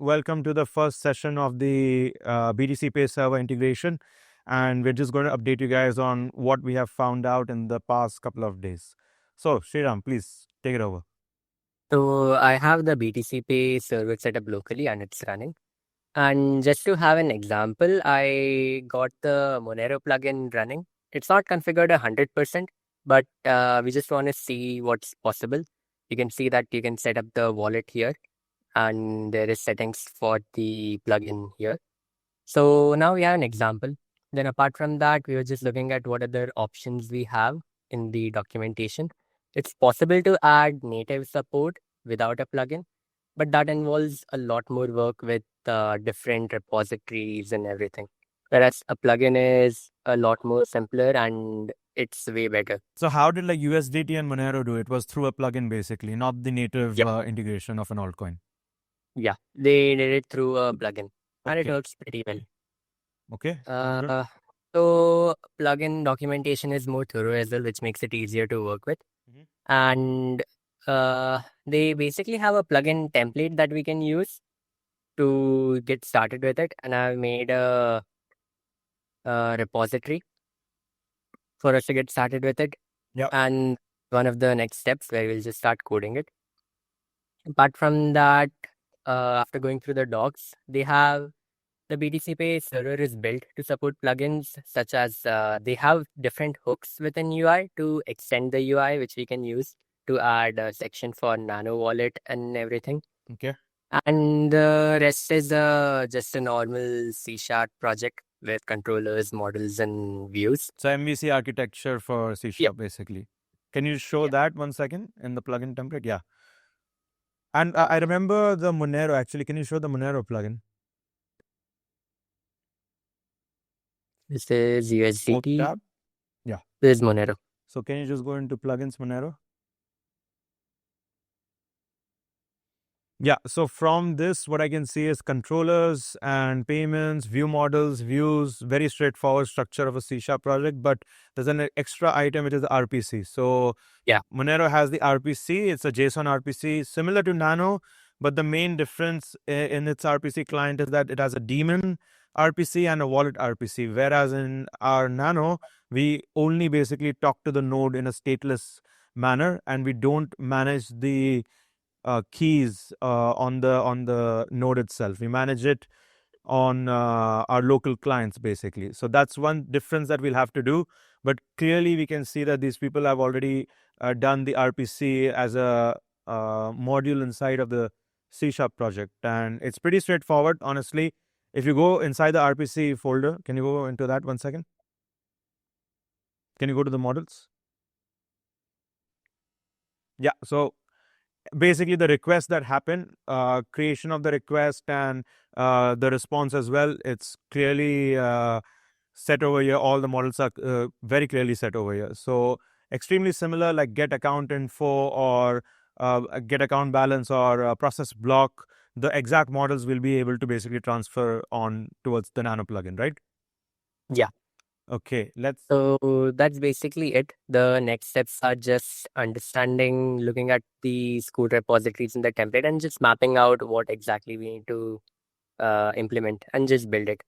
Welcome to the first session of the BTC Pay Server integration. And we're just going to update you guys on what we have found out in the past couple of days. So, Sriram, please take it over. So I have the BTC Pay Server set up locally and it's running. And just to have an example, I got the Monero plugin running. It's not configured 100%, but we just want to see what's possible. You can see that you can set up the wallet here and there is settings for the plugin here. So now we have an example. Then apart from that, we were just looking at what other options we have in the documentation. It's possible to add native support without a plugin, but that involves a lot more work with different repositories and everything. Whereas a plugin is a lot more simpler and it's way better. So, how did like USDT and Monero do it? Was through a plugin basically, not the native integration of an altcoin. Yeah, they did it through a plugin and it works pretty well. Okay. So plugin documentation is more thorough as well, which makes it easier to work with. And they basically have a plugin template that we can use to get started with it. And I've made a repository for us to get started with it. Yeah. And one of the next steps where we'll just start coding it. Apart from that, after going through the docs, they have the BTC Pay Server is built to support plugins such as they have different hooks within UI to extend the UI, which we can use to add a section for Nano wallet and everything. Okay. And the rest is just a normal C# project with controllers, models, and views. So MVC architecture for C# basically. Can you show that 1 second in the plugin template? Yeah. And I remember the Monero actually. Can you show the Monero plugin? This is USDT. Tab? Yeah. This is Monero. So can you just go into plugins Monero? Yeah, so from this, what I can see is controllers and payments, view models, views, very straightforward structure of a C# project, but there's an extra item, which is the RPC. So yeah, Monero has the RPC. It's a JSON RPC, similar to Nano, but the main difference in its RPC client is that it has a daemon RPC and a wallet RPC, whereas in our Nano, we only basically talk to the node in a stateless manner, and we don't manage the keys on the node itself. We manage it on our local clients basically. So that's one difference that we'll have to do. But clearly we can see that these people have already done the RPC as a module inside of the C# project, and it's pretty straightforward, honestly. If you go inside the RPC folder, can you go into that 1 second? Can you go to the models? Yeah, so basically the request that happened, creation of the request and the response as well, it's clearly set over here. All the models are very clearly set over here. So extremely similar, like get account info or get account balance or process block. The exact models will be able to basically transfer on towards the Nano plugin, right? Yeah. Okay, So that's basically it. The next steps are just understanding, looking at the code repositories in the template and just mapping out what exactly we need to implement and just build it.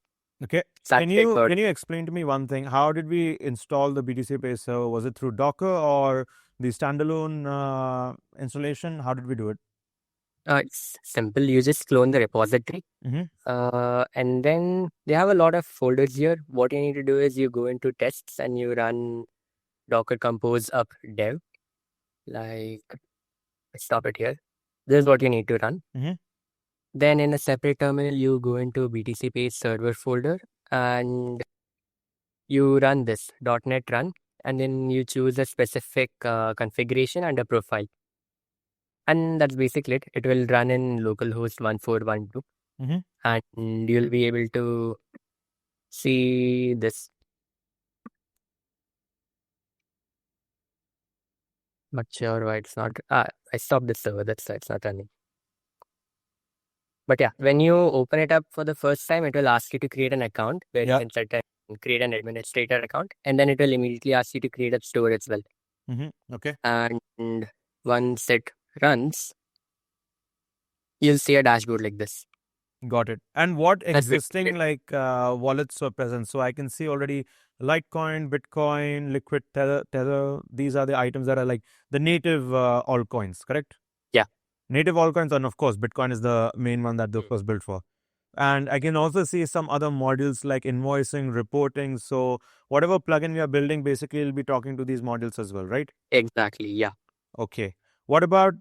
Okay. Can you explain to me one thing? How did we install the BTC Pay Server? Was it through Docker or the standalone installation? How did we do it? It's simple. You just clone the repository. And then they have a lot of folders here. What you need to do is you go into tests and you run docker compose up dev. Like, stop it here. This is what you need to run. Then in a separate terminal, you go into BTC Pay Server folder and you run this .NET run, and then you choose a specific configuration and a profile. And that's basically it. It will run in localhost 1412. And you'll be able to see this. Not sure why it's not. I stopped the server, that's why it's not running. But yeah, when you open it up for the first time, it will ask you to create an account where you can create an administrator account, and then it will immediately ask you to create a store as well. Okay. And once it runs, you'll see a dashboard like this. Got it. And what That's existing wallets were present? So I can see already Litecoin, Bitcoin, Liquid Tether. These are the items that are like the native altcoins, correct? Yeah. Native altcoins, and of course, Bitcoin is the main one that this was built for. And I can also see some other modules like invoicing, reporting. So whatever plugin we are building, basically, will be talking to these modules as well, right? Exactly. Yeah. Okay. What about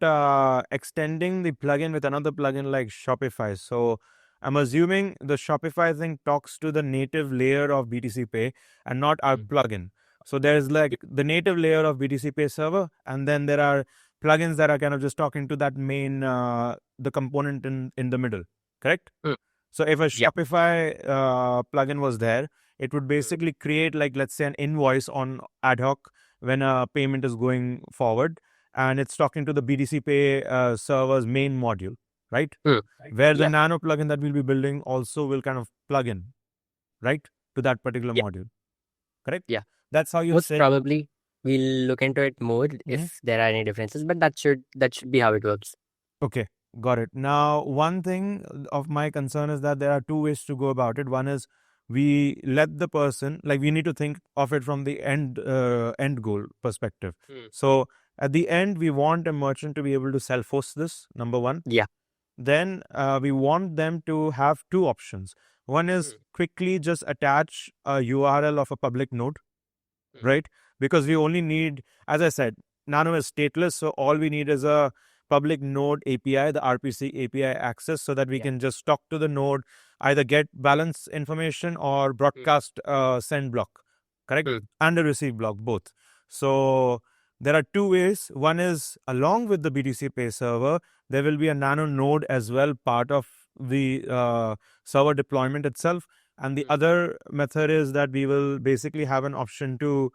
extending the plugin with another plugin like Shopify? So I'm assuming the Shopify thing talks to the native layer of BTC Pay and not our plugin. So there's like the native layer of BTC Pay Server, and then there are plugins that are kind of just talking to that main the component in the middle, correct? So if a Yeah. Shopify plugin was there, it would basically create like, let's say, an invoice on ad hoc when a payment is going forward, and it's talking to the BTC Pay server's main module, right? Where the Yeah. Nano plugin that we'll be building also will kind of plug in, right, to that particular Yeah. module, correct? Yeah. That's how you Most say. probably we'll look into it more if there are any differences, but that should be how it works. Okay, got it. Now, one thing of my concern is that there are two ways to go about it. One is we let the person, like, we need to think of it from the end goal perspective. So at the end, we want a merchant to be able to self-host this, number one. Yeah. Then we want them to have two options. One is quickly just attach a URL of a public node, right? Because we only need, as I said, Nano is stateless, so all we need is a public node API, the RPC API access, so that we can just talk to the node, either get balance information or broadcast send block, correct? And a receive block, both. So there are two ways. One is, along with the BTC Pay Server, there will be a Nano node as well, part of the server deployment itself. And the other method is that we will basically have an option to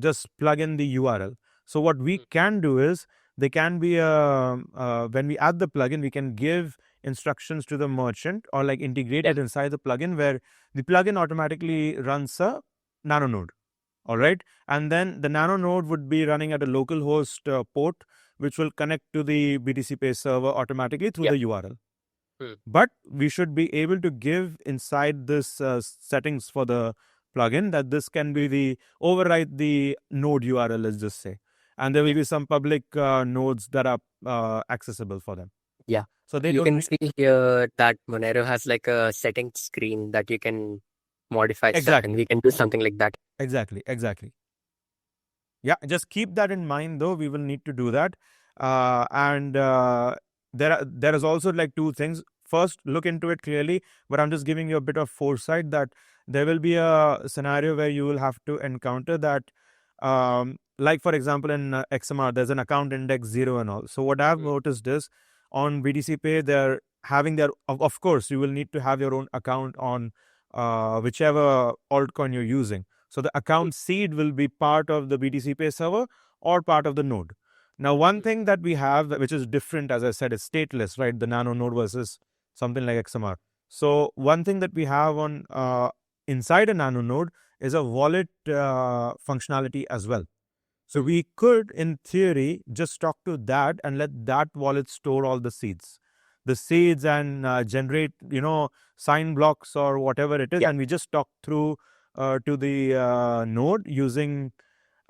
just plug in the URL. So what we can do is, they can be when we add the plugin, we can give instructions to the merchant or like integrate it inside the plugin, where the plugin automatically runs a Nano node. All right. And then the Nano node would be running at a local host port, which will connect to the BTC Pay server automatically through the URL. But we should be able to give inside this settings for the plugin that this can be the override the node URL, let's just say. And there will be some public nodes that are accessible for them. Yeah. So you can see here that Monero has like a settings screen that you can modify stuff, and we can do something like that. Exactly. Yeah, just keep that in mind, though. We will need to do that. And there is also like two things. First, look into it clearly, but I'm just giving you a bit of foresight that there will be a scenario where you will have to encounter that. Like, for example, in XMR, there's an account index 0 and all. So what I've noticed is, on BTC Pay, they're having their, of course, you will need to have your own account on whichever altcoin you're using. So the account seed will be part of the BTC Pay server or part of the node. Now, one thing that we have, which is different, as I said, is stateless, right? The Nano node versus something like XMR. So one thing that we have on inside a Nano node is a wallet functionality as well. So we could, in theory, just talk to that and let that wallet store all the seeds. And generate, sign blocks or whatever it is. And we just talk through to the node using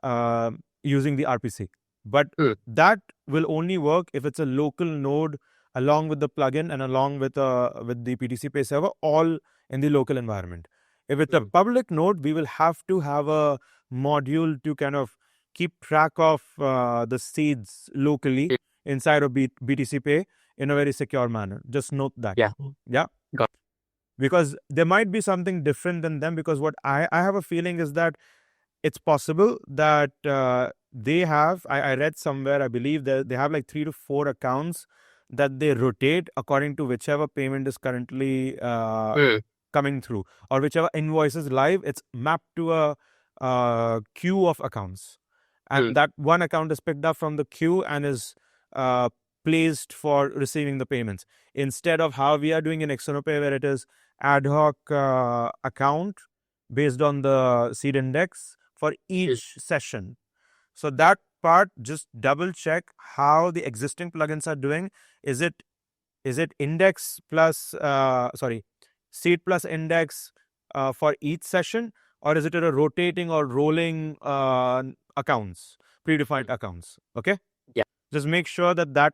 the RPC. But that will only work if it's a local node along with the plugin and along with the BTC Pay server, all in the local environment. If it's a public node, we will have to have a module to kind of keep track of the seeds locally inside of BTC Pay in a very secure manner. Just note that. Yeah. Got it. Because there might be something different than them, because what I have a feeling is that it's possible that they have, I read somewhere, I believe that they have like 3 to 4 accounts that they rotate according to whichever payment is currently coming through, or whichever invoice is live, it's mapped to a queue of accounts. And that one account is picked up from the queue and is placed for receiving the payments. Instead of how we are doing in Exonopay, where it is ad hoc account based on the seed index for each session. So that part, just double check how the existing plugins are doing. Is it Is it index plus, seed plus index for each session, or is it a rotating or rolling accounts, predefined accounts? Okay. Yeah. Just make sure that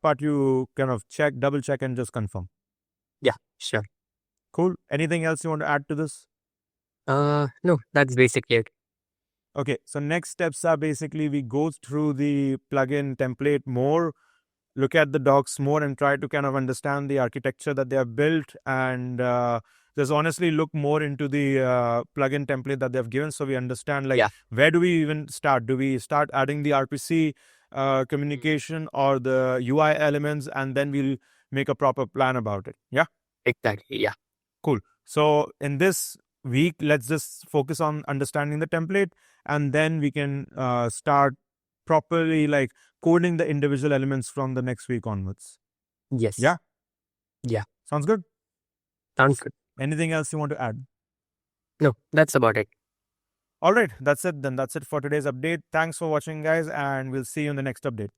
part you kind of double check and just confirm. Yeah, sure. Cool. Anything else you want to add to this? No, that's basically it. Okay, so next steps are basically we go through the plugin template more, look at the docs more, and try to kind of understand the architecture that they have built, and just honestly look more into the plugin template that they have given, so we understand where do we even start? Do we start adding the RPC communication or the UI elements, and then we'll make a proper plan about it? Yeah. Exactly. Yeah. Cool. So in this week, let's just focus on understanding the template, and then we can start properly coding the individual elements from the next week onwards. Yes. Yeah. Yeah. Sounds good. Sounds good. Anything else you want to add? No, that's about it. All right. That's it then. That's it for today's update. Thanks for watching, guys, and we'll see you in the next update.